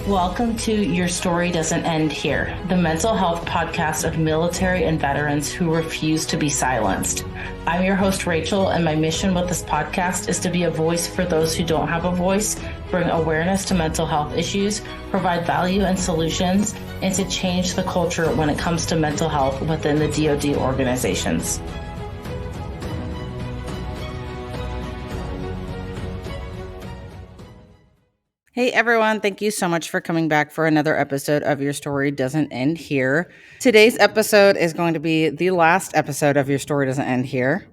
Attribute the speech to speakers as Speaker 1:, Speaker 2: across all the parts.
Speaker 1: Welcome to Your Story Doesn't End Here, the mental health podcast of military and veterans who refuse to be silenced. I'm your host, Rachel, and my mission with this podcast is to be a voice for those who don't have a voice, bring awareness to mental health issues, provide value and solutions, and to change the culture when it comes to mental health within the DoD organizations.
Speaker 2: Hey everyone, thank you so much for coming back for another episode of Your Story Doesn't End Here. Today's episode is going to be the last episode of Your Story Doesn't End Here.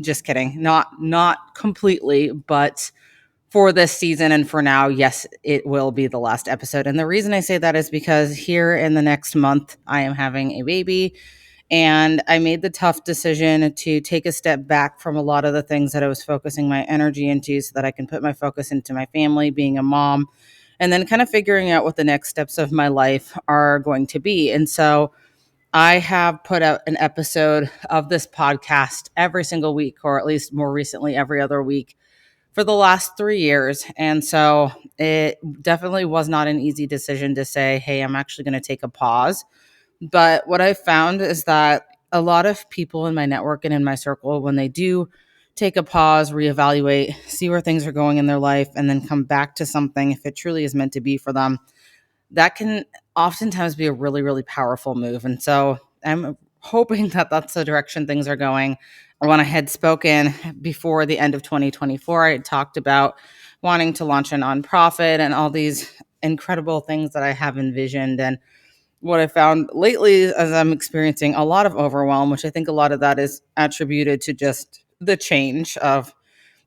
Speaker 2: Just kidding. Not completely, but for this season and for now, yes, it will be the last episode. And the reason I say that is because here in the next month, I am having a baby. And I made the tough decision to take a step back from a lot of the things that I was focusing my energy into so that I can put my focus into my family, being a mom, and then kind of figuring out what the next steps of my life are going to be. And so I have put out an episode of this podcast every single week, or at least more recently, every other week for the last 3 years. And so it definitely was not an easy decision to say, hey, I'm actually going to take a pause. But what I found is that a lot of people in my network and in my circle, when they do take a pause, reevaluate, see where things are going in their life, and then come back to something, if it truly is meant to be for them, that can oftentimes be a really, really powerful move. And so I'm hoping that that's the direction things are going. When I had spoken before the end of 2024, I had talked about wanting to launch a nonprofit and all these incredible things that I have envisioned. And what I found lately is I'm experiencing a lot of overwhelm, which I think a lot of that is attributed to just the change of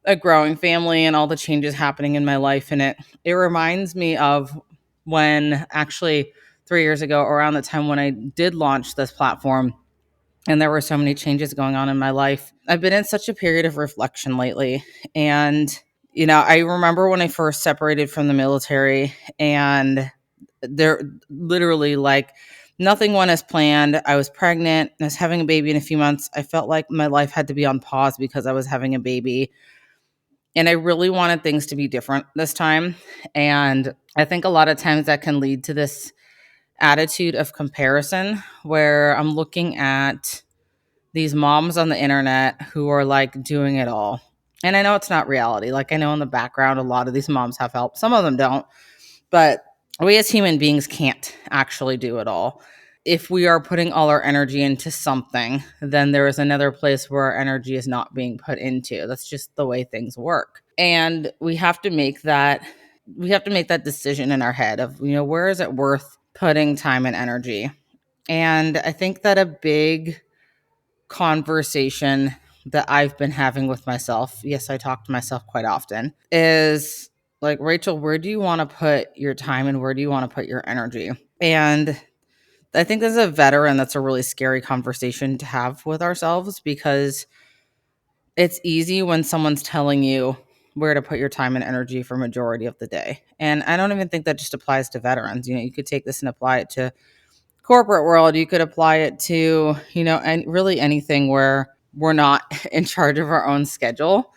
Speaker 2: a growing family and all the changes happening in my life. And it reminds me of when actually 3 years ago, around the time when I did launch this platform, and there were so many changes going on in my life. I've been in such a period of reflection lately. And, I remember when I first separated from the military and there literally like nothing went as planned. I was pregnant. I was having a baby in a few months. I felt like my life had to be on pause because I was having a baby. And I really wanted things to be different this time. And I think a lot of times that can lead to this attitude of comparison where I'm looking at these moms on the internet who are like doing it all. And I know it's not reality. Like I know in the background, a lot of these moms have help. Some of them don't. But we as human beings can't actually do it all. If we are putting all our energy into something, then there is another place where our energy is not being put into. That's just the way things work. And we have to make that decision in our head of, where is it worth putting time and energy? And I think that a big conversation that I've been having with myself, yes, I talk to myself quite often, is like, Rachel, where do you want to put your time and where do you want to put your energy? And I think as a veteran, that's a really scary conversation to have with ourselves because it's easy when someone's telling you where to put your time and energy for majority of the day. And I don't even think that just applies to veterans. You could take this and apply it to corporate world. You could apply it to, and really anything where we're not in charge of our own schedule.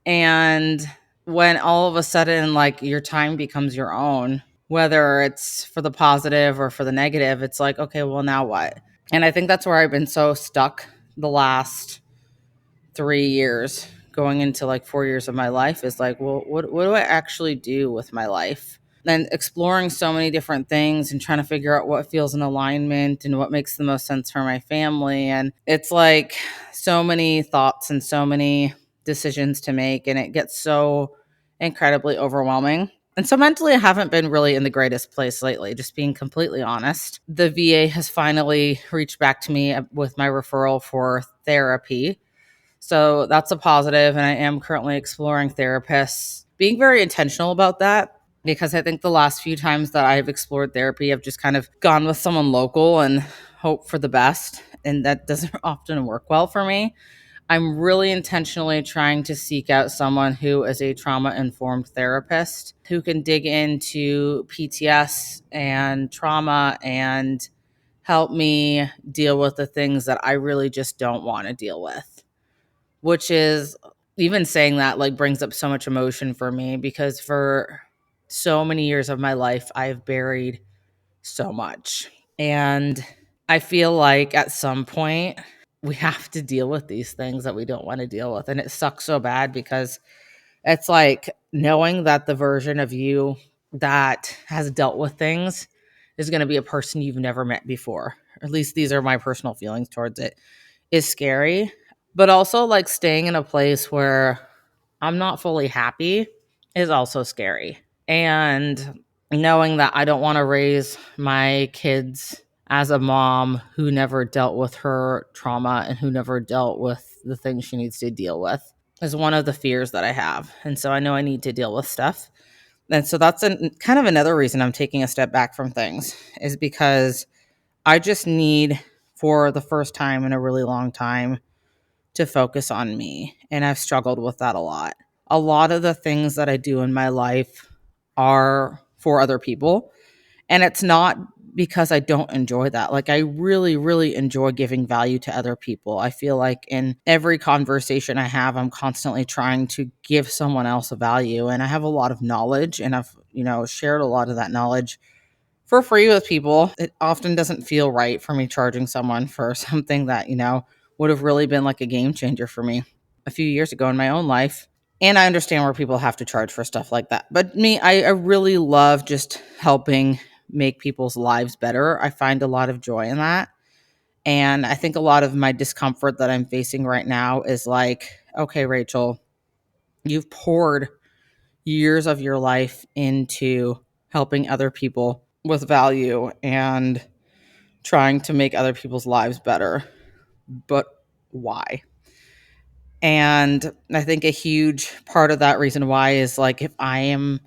Speaker 2: And when all of a sudden, like your time becomes your own, whether it's for the positive or for the negative, it's like, okay, well, now what? And I think that's where I've been so stuck the last 3 years, going into like 4 years of my life is like, well, what do I actually do with my life? And exploring so many different things and trying to figure out what feels in alignment and what makes the most sense for my family. And it's like so many thoughts and so many decisions to make, and it gets so incredibly overwhelming. And so mentally, I haven't been really in the greatest place lately, just being completely honest. The VA has finally reached back to me with my referral for therapy. So that's a positive, and I am currently exploring therapists, being very intentional about that because I think the last few times that I've explored therapy, I've just kind of gone with someone local and hope for the best, and that doesn't often work well for me. I'm really intentionally trying to seek out someone who is a trauma-informed therapist who can dig into PTS and trauma and help me deal with the things that I really just don't want to deal with. Which is, even saying that like brings up so much emotion for me because for so many years of my life, I've buried so much. And I feel like at some point we have to deal with these things that we don't want to deal with. And it sucks so bad because it's like knowing that the version of you that has dealt with things is going to be a person you've never met before. At least these are my personal feelings towards it. Is scary, but also like staying in a place where I'm not fully happy is also scary. And knowing that I don't want to raise my kids as a mom who never dealt with her trauma and who never dealt with the things she needs to deal with is one of the fears that I have. And so I know I need to deal with stuff. And so that's kind of another reason I'm taking a step back from things is because I just need, for the first time in a really long time, to focus on me. And I've struggled with that a lot. A lot of the things that I do in my life are for other people. And it's not because I don't enjoy that. Like, I really, really enjoy giving value to other people. I feel like in every conversation I have, I'm constantly trying to give someone else a value. And I have a lot of knowledge, and I've, shared a lot of that knowledge for free with people. It often doesn't feel right for me charging someone for something that, would have really been like a game changer for me a few years ago in my own life. And I understand where people have to charge for stuff like that. But me, I really love just helping make people's lives better. I find a lot of joy in that. And I think a lot of my discomfort that I'm facing right now is like, okay, Rachel, you've poured years of your life into helping other people with value and trying to make other people's lives better. But why? And I think a huge part of that reason why is like if I am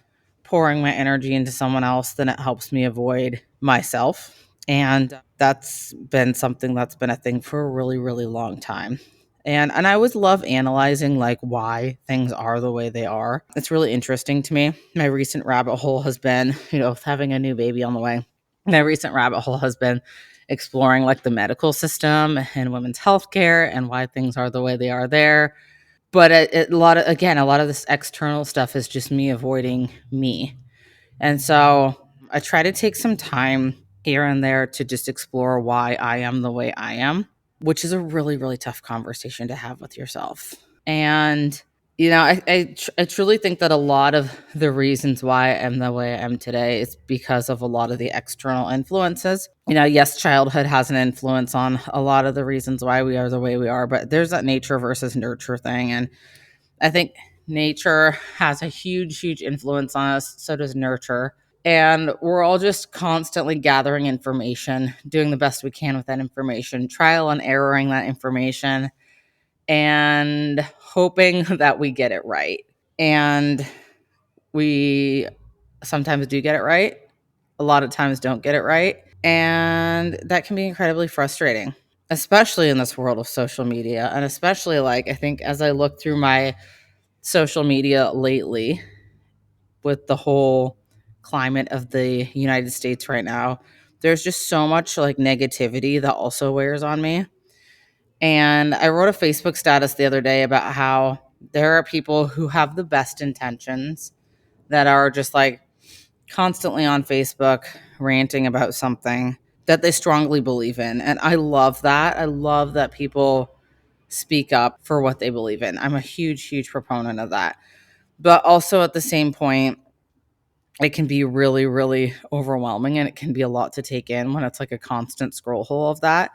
Speaker 2: pouring my energy into someone else, then it helps me avoid myself. And that's been something that's been a thing for a really, really long time. And I always love analyzing like why things are the way they are. It's really interesting to me. My recent rabbit hole has been, with having a new baby on the way. My recent rabbit hole has been exploring like the medical system and women's healthcare and why things are the way they are there. But a lot of this external stuff is just me avoiding me. And so I try to take some time here and there to just explore why I am the way I am, which is a really, really tough conversation to have with yourself. And, I truly think that a lot of the reasons why I am the way I am today is because of a lot of the external influences. Yes, childhood has an influence on a lot of the reasons why we are the way we are, but there's that nature versus nurture thing. And I think nature has a huge, huge influence on us. So does nurture. And we're all just constantly gathering information, doing the best we can with that information, trial and erroring that information, and hoping that we get it right. And we sometimes do get it right. A lot of times don't get it right. And that can be incredibly frustrating, especially in this world of social media. And especially like, I think as I look through my social media lately with the whole climate of the United States right now, there's just so much like negativity that also wears on me. And I wrote a Facebook status the other day about how there are people who have the best intentions that are just like constantly on Facebook ranting about something that they strongly believe in. And I love that. I love that people speak up for what they believe in. I'm a huge, huge proponent of that. But also at the same point, it can be really, really overwhelming and it can be a lot to take in when it's like a constant scroll hole of that.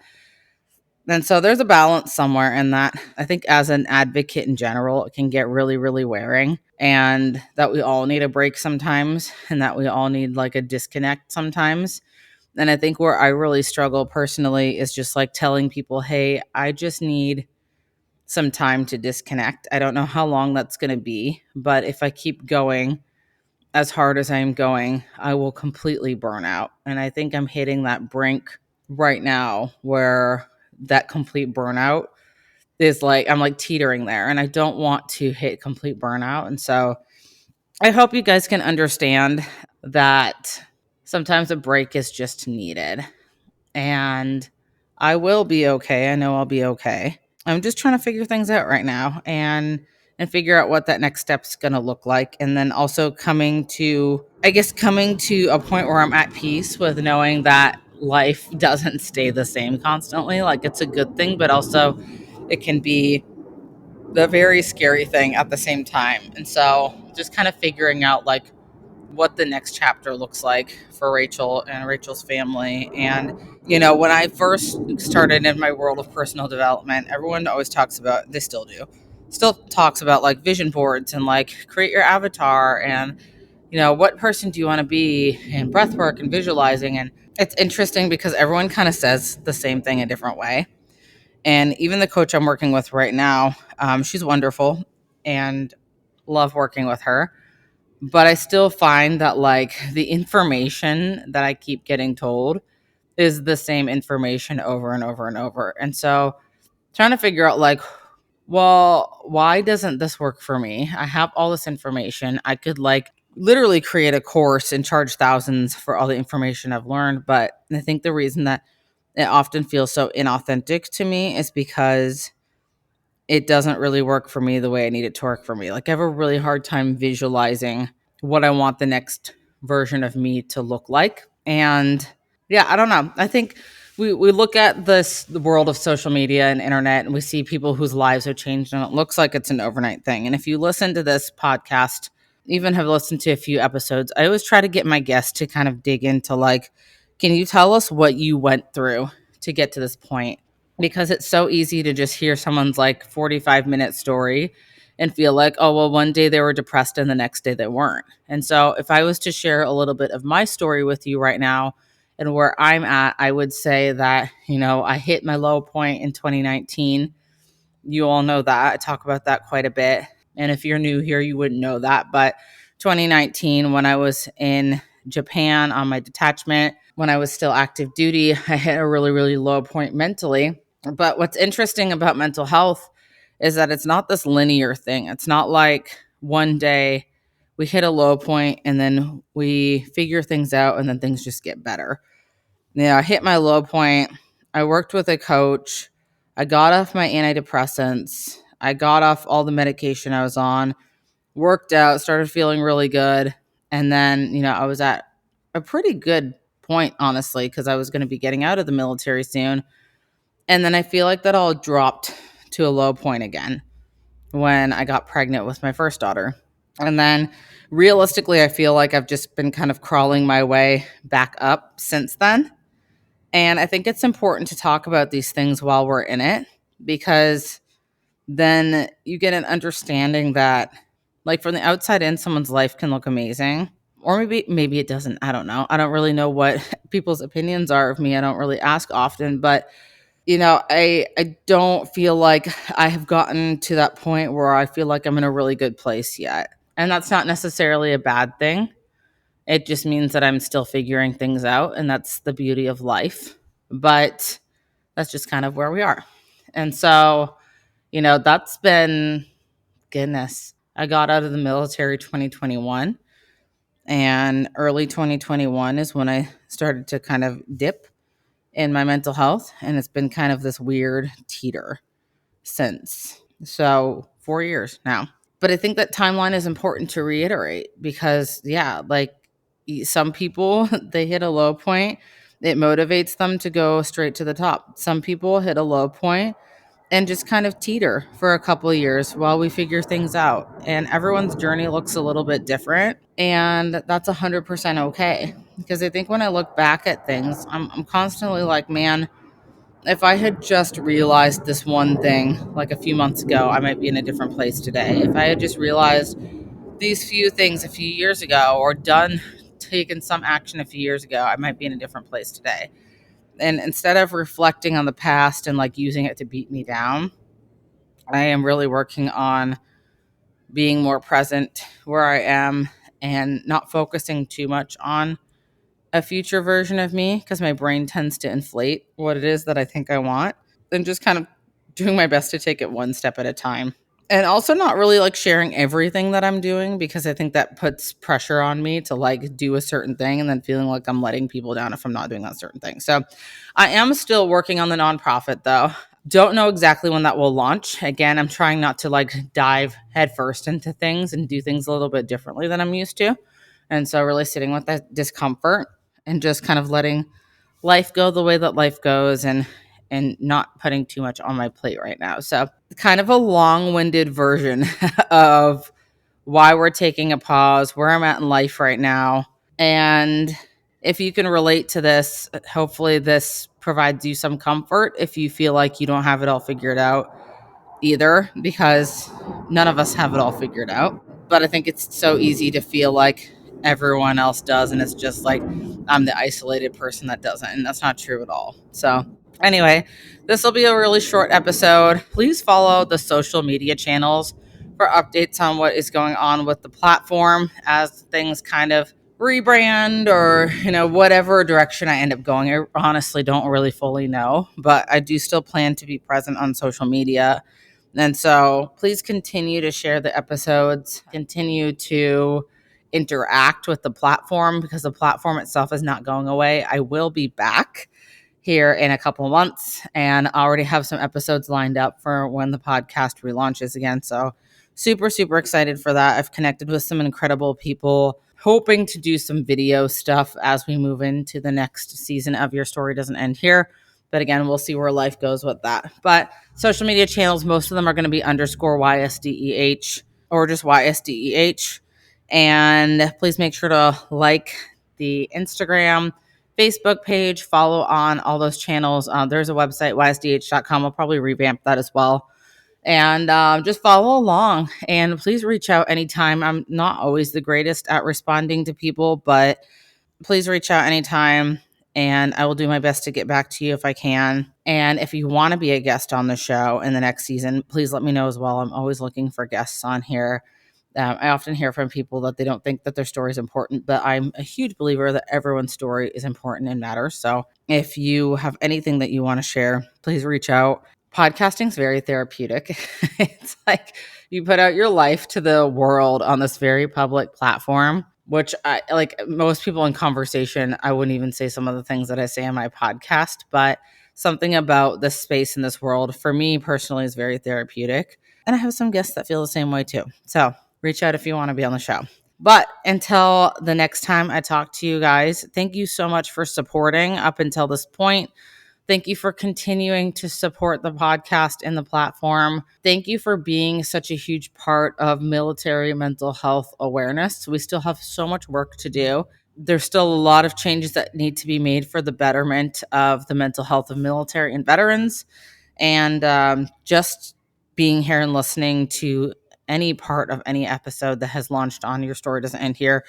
Speaker 2: And so there's a balance somewhere in that. I think as an advocate in general, it can get really, really wearing, and that we all need a break sometimes and that we all need like a disconnect sometimes. And I think where I really struggle personally is just like telling people, hey, I just need some time to disconnect. I don't know how long that's going to be, but if I keep going as hard as I am going, I will completely burn out. And I think I'm hitting that brink right now where that complete burnout is like, I'm like teetering there and I don't want to hit complete burnout. And so I hope you guys can understand that sometimes a break is just needed. And I will be okay. I know I'll be okay. I'm just trying to figure things out right now. And and figure out what that next step's going to look like. And then also coming to a point where I'm at peace with knowing that life doesn't stay the same constantly. Like, it's a good thing, but also it can be the very scary thing at the same time. And so just kind of figuring out like what the next chapter looks like for Rachel and Rachel's family. And, when I first started in my world of personal development, everyone always talks about, they still talks about like vision boards and like create your avatar and, what person do you want to be, and breath work and visualizing. And it's interesting because everyone kind of says the same thing a different way. And even the coach I'm working with right now, she's wonderful and love working with her. But I still find that like the information that I keep getting told is the same information over and over and over. And so trying to figure out like, well, why doesn't this work for me? I have all this information. I could like literally create a course and charge thousands for all the information I've learned. But I think the reason that it often feels so inauthentic to me is because it doesn't really work for me the way I need it to work for me. Like, I have a really hard time visualizing what I want the next version of me to look like. And yeah, I don't know. I think we look at the world of social media and internet, and we see people whose lives are changed, and it looks like it's an overnight thing. And if you listen to this podcast, even have listened to a few episodes, I always try to get my guests to kind of dig into like, can you tell us what you went through to get to this point? Because it's so easy to just hear someone's like 45-minute story and feel like, oh, well, one day they were depressed and the next day they weren't. And so if I was to share a little bit of my story with you right now and where I'm at, I would say that, I hit my low point in 2019. You all know that. I talk about that quite a bit. And if you're new here, you wouldn't know that. But 2019, when I was in Japan on my detachment, when I was still active duty, I hit a really, really low point mentally. But what's interesting about mental health is that it's not this linear thing. It's not like one day we hit a low point and then we figure things out and then things just get better. I hit my low point. I worked with a coach. I got off my antidepressants. I got off all the medication I was on, worked out, started feeling really good. And then, I was at a pretty good point, honestly, because I was going to be getting out of the military soon. And then I feel like that all dropped to a low point again when I got pregnant with my first daughter. And then realistically, I feel like I've just been kind of crawling my way back up since then. And I think it's important to talk about these things while we're in it, because then you get an understanding that, like, from the outside in, someone's life can look amazing. Or maybe it doesn't. I don't know. I don't really know what people's opinions are of me. I don't really ask often, but I don't feel like I have gotten to that point where I feel like I'm in a really good place yet. And that's not necessarily a bad thing. It just means that I'm still figuring things out, and that's the beauty of life. But that's just kind of where we are. And so, that's been, goodness. I got out of the military 2021, and early 2021 is when I started to kind of dip in my mental health, and it's been kind of this weird teeter since. So 4 years now. But I think that timeline is important to reiterate because, yeah, like some people, they hit a low point. It motivates them to go straight to the top. Some people hit a low point and just kind of teeter for a couple of years while we figure things out. And everyone's journey looks a little bit different. And that's 100% okay. Because I think when I look back at things, I'm constantly like, man, if I had just realized this one thing like a few months ago, I might be in a different place today. If I had just realized these few things a few years ago or taken some action a few years ago, I might be in a different place today. And instead of reflecting on the past and like using it to beat me down, I am really working on being more present where I am and not focusing too much on a future version of me, because my brain tends to inflate what it is that I think I want, and just kind of doing my best to take it one step at a time. And also not really like sharing everything that I'm doing, because I think that puts pressure on me to like do a certain thing and then feeling like I'm letting people down if I'm not doing that certain thing. So I am still working on the nonprofit though. Don't know exactly when that will launch. Again, I'm trying not to like dive headfirst into things and do things a little bit differently than I'm used to. And so really sitting with that discomfort and just kind of letting life go the way that life goes and not putting too much on my plate right now. So kind of a long-winded version of why we're taking a pause, where I'm at in life right now. And if you can relate to this, hopefully this provides you some comfort if you feel like you don't have it all figured out either, because none of us have it all figured out. But I think it's so easy to feel like everyone else does, and it's just like I'm the isolated person that doesn't, and that's not true at all. So anyway, this will be a really short episode. Please follow the social media channels for updates on what is going on with the platform as things kind of rebrand or, whatever direction I end up going. I honestly don't really fully know, but I do still plan to be present on social media. And so please continue to share the episodes, continue to interact with the platform, because the platform itself is not going away. I will be back here in a couple months and I already have some episodes lined up for when the podcast relaunches again. So super, super excited for that. I've connected with some incredible people, hoping to do some video stuff as we move into the next season of Your Story Doesn't End Here. But again, we'll see where life goes with that. But social media channels, most of them are going to be _YSDEH or just YSDEH. And please make sure to like the Instagram, Facebook page, follow on all those channels. There's a website, ysdh.com. I'll probably revamp that as well. And just follow along. And please reach out anytime. I'm not always the greatest at responding to people, but please reach out anytime. And I will do my best to get back to you if I can. And if you want to be a guest on the show in the next season, please let me know as well. I'm always looking for guests on here. I often hear from people that they don't think that their story is important, but I'm a huge believer that everyone's story is important and matters. So if you have anything that you want to share, please reach out. Podcasting is very therapeutic. It's like you put out your life to the world on this very public platform, which I like. Most people in conversation, I wouldn't even say some of the things that I say on my podcast, but something about this space in this world for me personally is very therapeutic. And I have some guests that feel the same way too. So reach out if you want to be on the show. But until the next time I talk to you guys, thank you so much for supporting up until this point. Thank you for continuing to support the podcast and the platform. Thank you for being such a huge part of military mental health awareness. We still have so much work to do. There's still a lot of changes that need to be made for the betterment of the mental health of military and veterans. And just being here and listening to any part of any episode that has launched on Your Story Doesn't End Here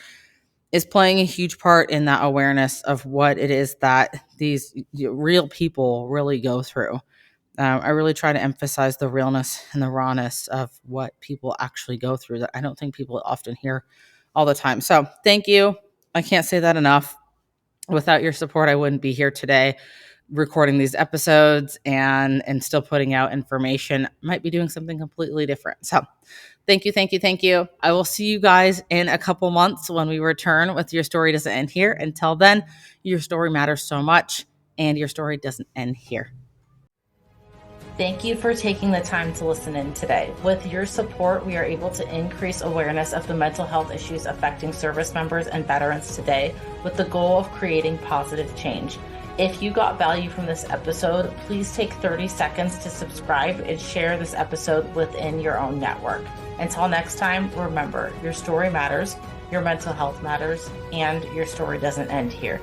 Speaker 2: is playing a huge part in that awareness of what it is that these real people really go through. I really try to emphasize the realness and the rawness of what people actually go through that I don't think people often hear all the time. So thank you. I can't say that enough. Without your support, I wouldn't be here today recording these episodes and still putting out information. Might be doing something completely different. So thank you, thank you, thank you. I will see you guys in a couple months when we return with Your Story Doesn't End Here. Until then, your story matters so much, and your story doesn't end here.
Speaker 1: Thank you for taking the time to listen in today. With your support, we are able to increase awareness of the mental health issues affecting service members and veterans today, with the goal of creating positive change. If you got value from this episode, please take 30 seconds to subscribe and share this episode within your own network. Until next time, remember, your story matters, your mental health matters, and your story doesn't end here.